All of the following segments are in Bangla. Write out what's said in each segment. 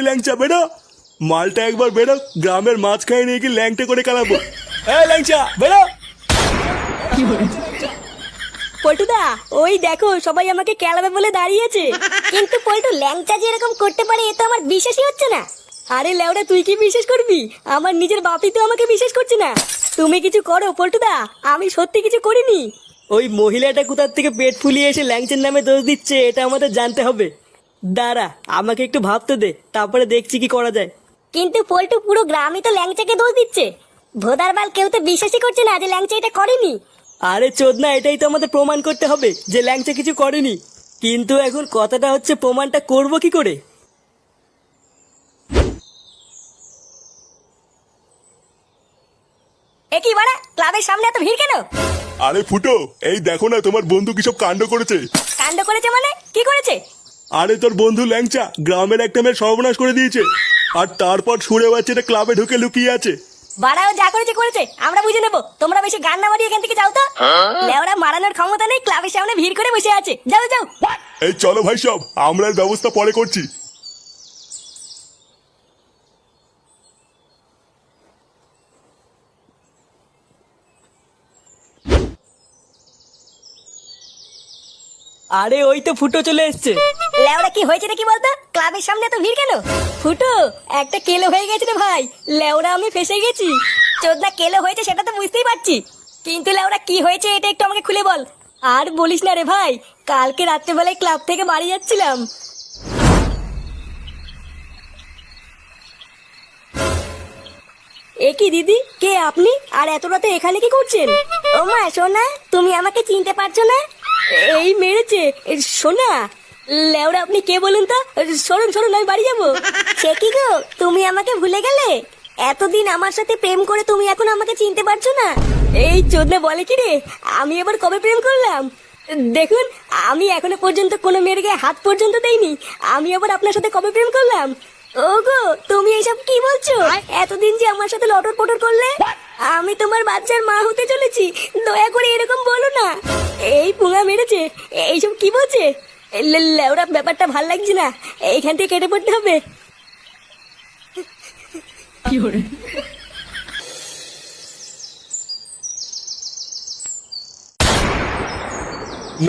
ল্যাংচা বেরো, মালটা একবার বেরো, গ্রামের মাঝখানে নিয়ে গিয়ে ল্যাংটা করে কালাবো। ল্যাংচা বেরো। পল্টুদা, ওই দেখো সবাই আমাকে কেলাবে বলে দাঁড়িয়েছে। কিন্তু পল্টু, ল্যাংচা যে এরকম করতে পারে এ তো আমার বিশ্বাসই হচ্ছে না। আরে লেওড়া, তুই কি বিশ্বাস করবি? আমার নিজের বাপই তো আমাকে বিশ্বাস করছে না। তুমি কিছু করো পল্টুদা, আমি সত্যি কিছু করিনি। ওই মহিলাটা কোথার থেকে পেট ফুলিয়ে এসে ল্যাংচার নামে দোষ দিচ্ছে এটা আমাদের জানতে হবে। দাঁড়া, আমাকে একটু ভাবতে দে, তারপরে দেখছি কি করা যায়। কিন্তু পল্টু, পুরো গ্রামই তো ল্যাংচাকে দোষ দিচ্ছে। ভোদার বাল, কেউ তো বিশ্বাসই করছে না যে ল্যাংচা এটা করেনি। আরে চোদনা, এটাই তো আমাদের প্রমাণ করতে হবে যে ল্যাংচা কিছু করেনি। কিন্তু এখন কথাটা হচ্ছে প্রমাণটা করব কি করে? এ কি বাড়া, ক্লাবের সামনে এত ভিড় কেন? আরে ফুটো, এই দেখো না তোমার বন্ধু কিসব কাণ্ড করেছে। কাণ্ড করেছে মানে? কি করেছে? আরে তোর বন্ধু ল্যাংচা গ্রামের একটা মেয়ের সর্বনাশ করে দিয়েছে, আর তারপর সুরে বাচ্চাটা ক্লাবে ঢুকে লুকিয়ে আছে। বাড়াও, যা করেছে করেছে, আমরা বুঝে নেবো। তোমরা বেশি গান না মারিয়ে এখান থেকে যাও তো। লেওড়া মারানোর ক্ষমতা নেই, ক্লাবের সামনে ভিড় করে বসে আছে। যাও যাও। এই চলো ভাই, সব আমরা এর ব্যবস্থা পরে করছি। আরে ওই তো ফুটো চলে এসছে। লেওড়া, কি হয়েছে নাকি বলতো? ক্লাবের সামনে এত ভিড় কেন? ফুটো, একটা কেলো হয়ে গেছে রে ভাই। লেওড়া, আমি ফেসে গেছি। চোদনা, কেলো হয়েছে সেটা তো বুঝতেই পারছি, কিন্তু লেওড়া কি হয়েছে এটা একটু আমাকে খুলে বল। আর বলিস না রে ভাই, কালকে রাত্রেবেলায় ক্লাব থেকে বাড়ি যাচ্ছিলাম। এ কি দিদি, কে আপনি? আর এত রাতে এখানে কি করছেন? ও মা, সোনা, তুমি আমাকে চিনতে পারছো না? এই মেরেছে সোনা। লেওড়া, আপনি কে বলুন তো? সরুন সরুন, আমি বাড়ি যাবো। সে কি গো, তুমি আমাকে ভুলে গেলে? এতদিন আমার সাথে প্রেম করে তুমি এখন আমাকে চিনতে পারছো না? এই চোদনা বলে কি রে, আমি এবার কবে প্রেম করলাম? দেখুন, আমি এখনো পর্যন্ত কোনো মেয়ের গায়ে হাত পর্যন্ত দেইনি। আমি আবার আপনার সাথে কবে প্রেম করলাম? ওগো, তুমি এইসব কি বলছো? এতদিন যে আমার সাথে লটর পটর করলে, আমি তোমার বাচ্চার মা হতে চলেছি। দয়া করে এরকম বলো না। এই পুঙা মেরেছে, এইসব কি বলছে? লেওরা, ব্যাপারটা ভাল লাগছে না, এইখান থেকে কেটে পড়তে হবে।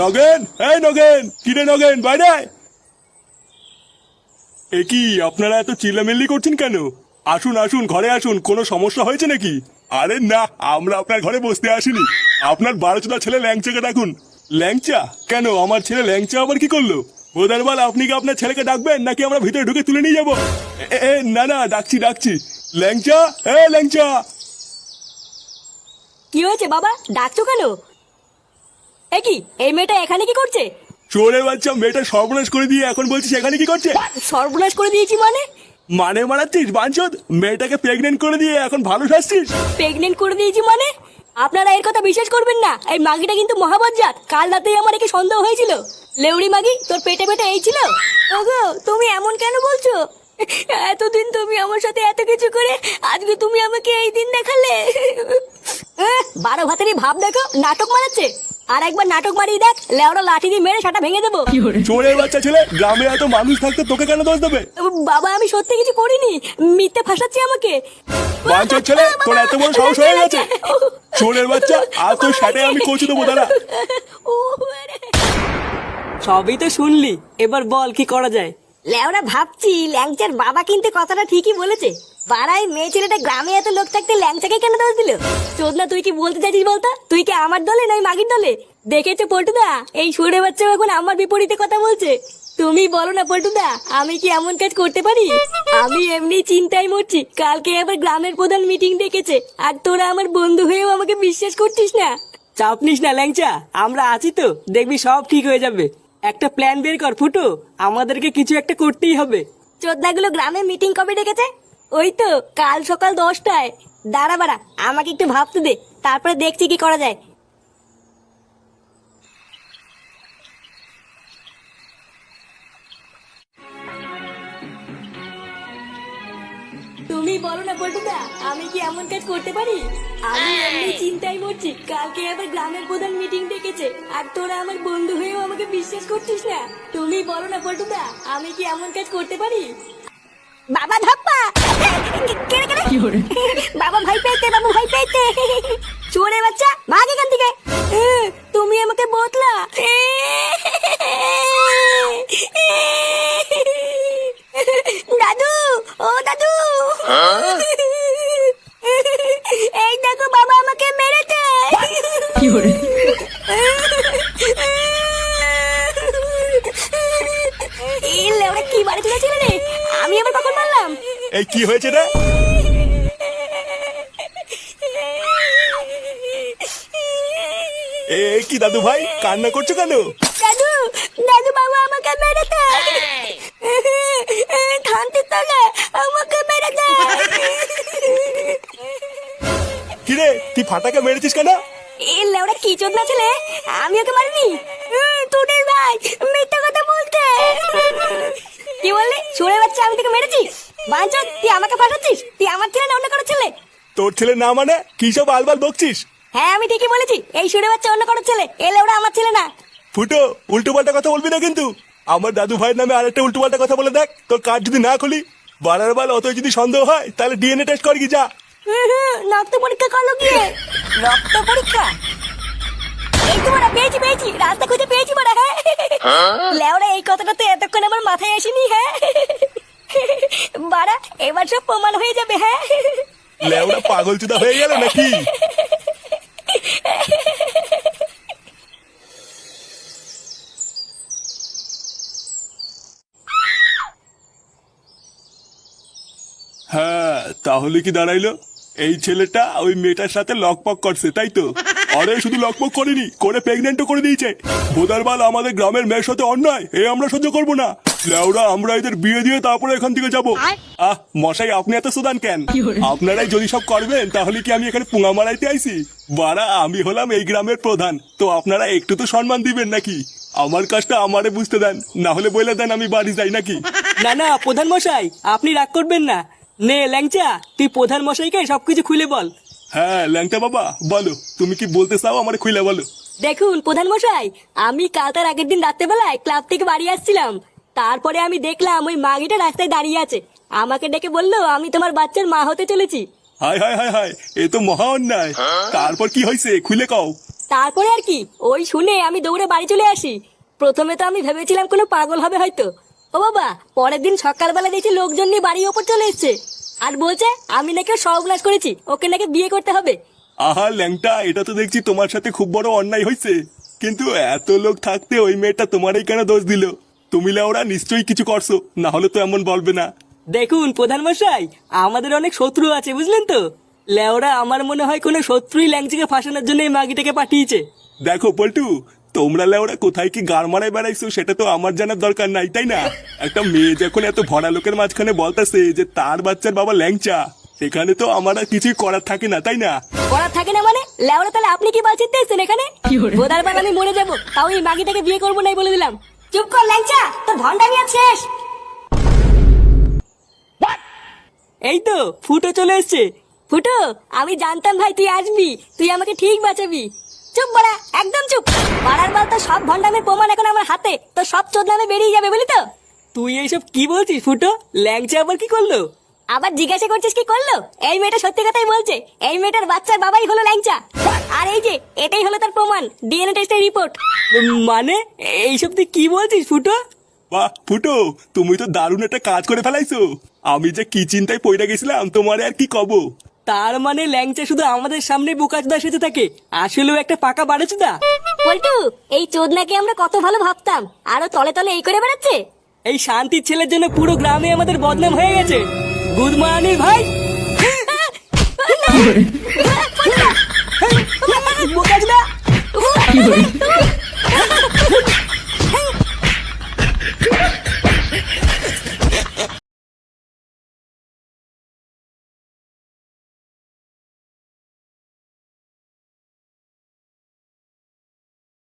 নগেন, এই নগেন, কিরে নগেন, বাইরে আয়। এ কি, আপনারা এত চিল্লামিল্লি করছেন কেন? আসুন আসুন, ঘরে আসুন, কোনো সমস্যা হয়েছে নাকি? আরে না, আমরা আপনার ঘরে বসতে আসিনি। আপনার 12 ছেলে ল্যাংচাকে ডাকুন। ল্যাংচা কেন? আমার ছেলে ল্যাংচা আবার কি করলো? বোধারবাল, আপনি কি আপনার ছেলেকে ডাকবেন নাকি আমরা ভিতরে ঢুকে তুলে নিয়ে যাবো? না না, ডাকছি ডাকছি। ল্যাংচা, ল্যাংচা। কি হয়েছে বাবা, ডাকছো কেন? এ কি, এই মেয়েটা এখানে কি করছে? চোরের বাচ্চা, মেয়েটা সর্বনাশ করে দিয়ে এখন বলছিস এখানে কি করছে? সর্বনাশ করে দিয়েছি মানে? মানে মারাচ্ছিস বাঞ্চদ? মেয়েটাকে প্রেগনেন্ট করে দিয়ে এখন ভালো শাসছিস? প্রেগনেন্ট করে দিয়েছি মানে? আপনারা এর কথা বিশ্বাস করবেন না। এই মাগিটা কিন্তু মহাবজ্জাত। কাল রাতেই আমার একে সন্দেহ হয়েছিল। লেউড়ি মাগি, তোর পেটে পেটে এই ছিল? ওগো, তুমি এমন কেন বলছো? এতদিন তুমি আমার সাথে এত কিছু করে আজকে তুমি আমাকে এই দিন দেখালে। 12 ভাতেরই ভাব দেখো, নাটক মারাচ্ছে। আর একবার নাটক মারিয়ে দেখ, লেওড়া লাঠি দিয়ে মেরে সেটা ভেঙে দেবো। চোরের বাচ্চা ছেলে, গ্রামে এত মানুষ থাকতে তোকে কেন দোষ দেবে? বাবা, আমি সত্যি কিছু করিনি, মিথ্যে ফাঁসাচ্ছে আমাকে। বাঞ্চদ ছেলে, তোর এত বড় সাহস হয়ে গেছে? চোরের বাচ্চা, আর তোর সাথে আমি কচু দেবো, দাঁড়া। সবই তো শুনলি, এবার বল কি করা যায়। লেওরা, ভাবছি ল্যাংচার বাবা কিন্তু কথাটা ঠিকই বলেছে। পাড়ায় মেয়ে ছেলেটা, গ্রামে এত লোক থাকতে ল্যাংচাকে কেন দোষ দিল? চোদনা, তুই কি বলতে চাইছিস বলতো? তুই কি আমার দলে নয় মাগির দলে? দেখেছো পল্টুদা, এই সুরে বাচ্চা এখন আমার বিপরীতে কথা বলছে। তুমি বলো না পল্টুদা, আমি কি এমন কাজ করতে পারি? আমি এমনি চিন্তায় মরছি, কালকে আবার গ্রামের প্রধান মিটিং ডেকেছে, আর তোরা আমার বন্ধু হয়েও আমাকে বিশ্বাস করছিস না। চাপ নিস না ল্যাংচা, আমরা আছি তো, দেখবি সব ঠিক হয়ে যাবে। একটা প্ল্যান বের কর ফুটো, আমাদেরকে কিছু একটা করতেই হবে। চোদনাগুলো গ্রামে মিটিং কবে ডেকেছে? ওই তো কাল সকাল 10টায়। দাঁড়া বাড়া, আমাকে একটু ভাবতে দে, তারপরে দেখছি কি করা যায়। তুমি বলো না পল্টুদা, আমি কি এমন কাজ করতে পারি? আমি এমনি চিন্তায় মরছি, কালকে আবার গ্রামের প্রধান মিটিং ডেকেছে, আর তোরা আমার বন্ধু হয়েও আমাকে বিশ্বাস করছিস না। তুমি বলো না পল্টুদা, আমি কি এমন কাজ করতে পারি? বাবা ধাপ্পা কেড়ে কেড়ে বাবা ভাই পেয়েছে, বাবু ভাই পেয়েছে। চোরে বাচ্চা ভাগ এখান থেকে। তুমি আমাকে বতলা। দাদু, ও দাদু, এই দেখো বাবা আমাকে মেরেছে। ওরা কি বাড়ি তুলেছিল রে? আমি আবার কখন মারলাম? এই কি হয়েছে রে? এই কি দাদু ভাই কান্না করছো কেন? দাদু, দাদু বাবা আমাকে মেরেছে। থানতে তলে আমাকে মেরেছে। কিরে তুই ফাটাকে মেরেছিস কেন? ওরা কি চোদ না ছেলে, আমি ওকে মারিনি। তোদের ভাই মিথ্যা কথা বলতে। কি বললি? চোরে বাচ্চা আমি তোকে মেরেছি? বাঞ্চদ, তুই আমাকে ফাটাচ্ছিস? তুই আমার ছেলে না অন্য কারো ছেলে? তোর ছেলে না মানে কি সব আলবাল বকছিস? হ্যাঁ আমি ঠিকই বলেছি, এই সুরে বাচ্চা অন্য কারো ছেলে, ওরা আমার ছেলে না। ফুটো উল্টো পাল্টা কথা বলবি না কিন্তু। আমার দাদু ভাইয়ের নামে আরেকটা উল্টো পাল্টা কথা বলে দেখ, তোর কার্ড যদি না খুলি। বাড়ার বাল অত যদি সন্দেহ হয় তাহলে ডিএনএ টেস্ট কর কি যা। রক্ত পরীক্ষা করলো গিয়ে। রক্ত পরীক্ষা? এই তো মারা পেয়েছি, পেয়েছি, রাস্তা খুঁজে পেয়েছি মারা। হ্যাঁ লেওরা, এই কথাটা তো এতক্ষণ আমার মাথায় আসেনি। হ্যাঁ বাড়া, এবার সব প্রমাণ হয়ে যাবে। হ্যাঁ লেওরা পাগল চুদা হয়ে গেল নাকি? হ্যাঁ তাহলে কি দাঁড়াইলো? এই ছেলেটা ওই মেয়েটার সাথে লকপক করছে তাই তো? আরে শুধু লকপক করেনি, করে প্রেগনেন্টও করে দিয়েছে। বোদার বাল আমাদের গ্রামের মেয়ের সাথে অন্যায় এ আমরা সহ্য করবো না। লেওরা আমরা এদের বিয়ে দিয়ে তারপরে এখান থেকে যাবো। মশাই আপনি এত সুদান কেন? আপনারাই যদি সব করবেন তাহলে কি আমি এখানে পুঙা মারাইতে আইছি? বাড়া আমি হলাম এই গ্রামের প্রধান, তো আপনারা একটু তো সম্মান দিবেন নাকি? আমার কাজটা আমারে বুঝতে দেন, না হলে বলে দেন আমি বাড়ি যাই নাকি। না না প্রধান মশাই, আপনি রাগ করবেন না। নে ল্যাংচা, তুই প্রধান মশাইকে সবকিছু খুলে বল। হ্যাঁ ল্যাংটা বাবা বলো, তুমি কি বলতে চাও আমার খুলে বলো। দেখুন প্রধান মশাই, আমি কাল তার আগের দিন রাত্রেবেলায় ক্লাব থেকে বাড়ি আসছিলাম। তারপরে আমি দেখলাম ওই মাগিটা রাস্তায় দাঁড়িয়ে আছে। আমাকে ডেকে বললো আমি তোমার বাচ্চার মা হতে চলেছি। হায় হায় হায় হায়, এ তো মহা অন্যায়। তারপর কি হয়েছে খুলে কও। তারপরে আর কি, ওই শুনে আমি দৌড়ে বাড়ি চলে আসি। প্রথমে তো আমি ভেবেছিলাম কোনো পাগল হবে হয়তো। ও বাবা, পরের দিন সকালবেলা দেখছি লোকজন নিয়ে বাড়ির ওপর চলে এসছে আর বলছে আমি নাকি সর্বনাশ করেছি, ওকে নাকি বিয়ে করতে হবে। আহা ল্যাংটা, এটা তো দেখছি তোমার সাথে খুব বড় অন্যায় হয়েছে। কিন্তু এত লোক থাকতে ওই মেয়েটা তোমারই কেন দোষ দিল? তুমি লেওরা নিশ্চয়ই কিছু করছো, না হলে তো এমন বলবে না। দেখুন প্রধান মশাই, আমাদের অনেক শত্রু আছে বুঝলেন তো। লেওরা আমার মনে হয় কোনো শত্রুই ল্যাংচাকে ফাঁসানোর জন্য এই মাগিটাকে পাঠিয়েছে। দেখো পল্টু, তোমরা লেওরা কোথায় কি গার মারায় বেড়াইছো সেটা তো আমার জানার দরকার নাই, তাই না? একটা মেয়ে যখন এত ভরা লোকের মাঝখানে বলতেছে যে তার বাচ্চার বাবা ল্যাংচা, সেখানে তো আমার আর কিছুই করার থাকে না, তাই না? করার থাকে না মানে? লেওরা তাহলে আপনি কি বলছেন এখানে? বোধার বার আমি মরে যাবো, তাও এই মাগিটাকে বিয়ে করবো নাই বলে দিলাম। চুপ কর ল্যাংচা, তোর ভন্ডামি আর শেষ। এই তো ফুটো চলে এসছে। ফুটো, আমি জানতাম ভাই তুই আসবি, তুই আমাকে ঠিক বাঁচাবি। চুপ বড়া, একদম চুপ। পাড়ার বল তো সব ভন্ডামের প্রমাণ এখন আমার হাতে, তো সব চোদনামে বেরিয়ে যাবে বলি তো। তুই এইসব কি বলছিস ফুটো? ল্যাংচা আবার কি করলো? আবার জিজ্ঞাসা করছিস কি করলো? এই মেয়েটা সত্যি কথাই বলছে, এই মেয়েটার বাচ্চার বাবাই হলো ল্যাংচা। আর এই যে এটাই হলো তার প্রমাণ, ডিএনএ টেস্টের রিপোর্ট। মানে এইসব তুই কি বলছিস ফুটো? বাহ ফুটো, তুমি তো দারুণ একটা কাজ করে ফেলাইছো। আমি যে কি চিন্তায় পড়ে গেছিলাম তোমারে আর কি কব। তার মানে ল্যাংচা শুধু আমাদের সামনে বোকাচোদা সেজে থাকে, আসলেও একটা পাকা বাড়াচোদা। পল্টু, এই চোদনাকে আমরা কত ভালো ভাবতাম, আরো তলে তলে এই করে বেড়াচ্ছে। এই শান্তির ছেলের জন্য পুরো গ্রামে আমাদের বদনাম হয়ে গেছে। গুড মর্নিং ভাই। বোকাচোদা।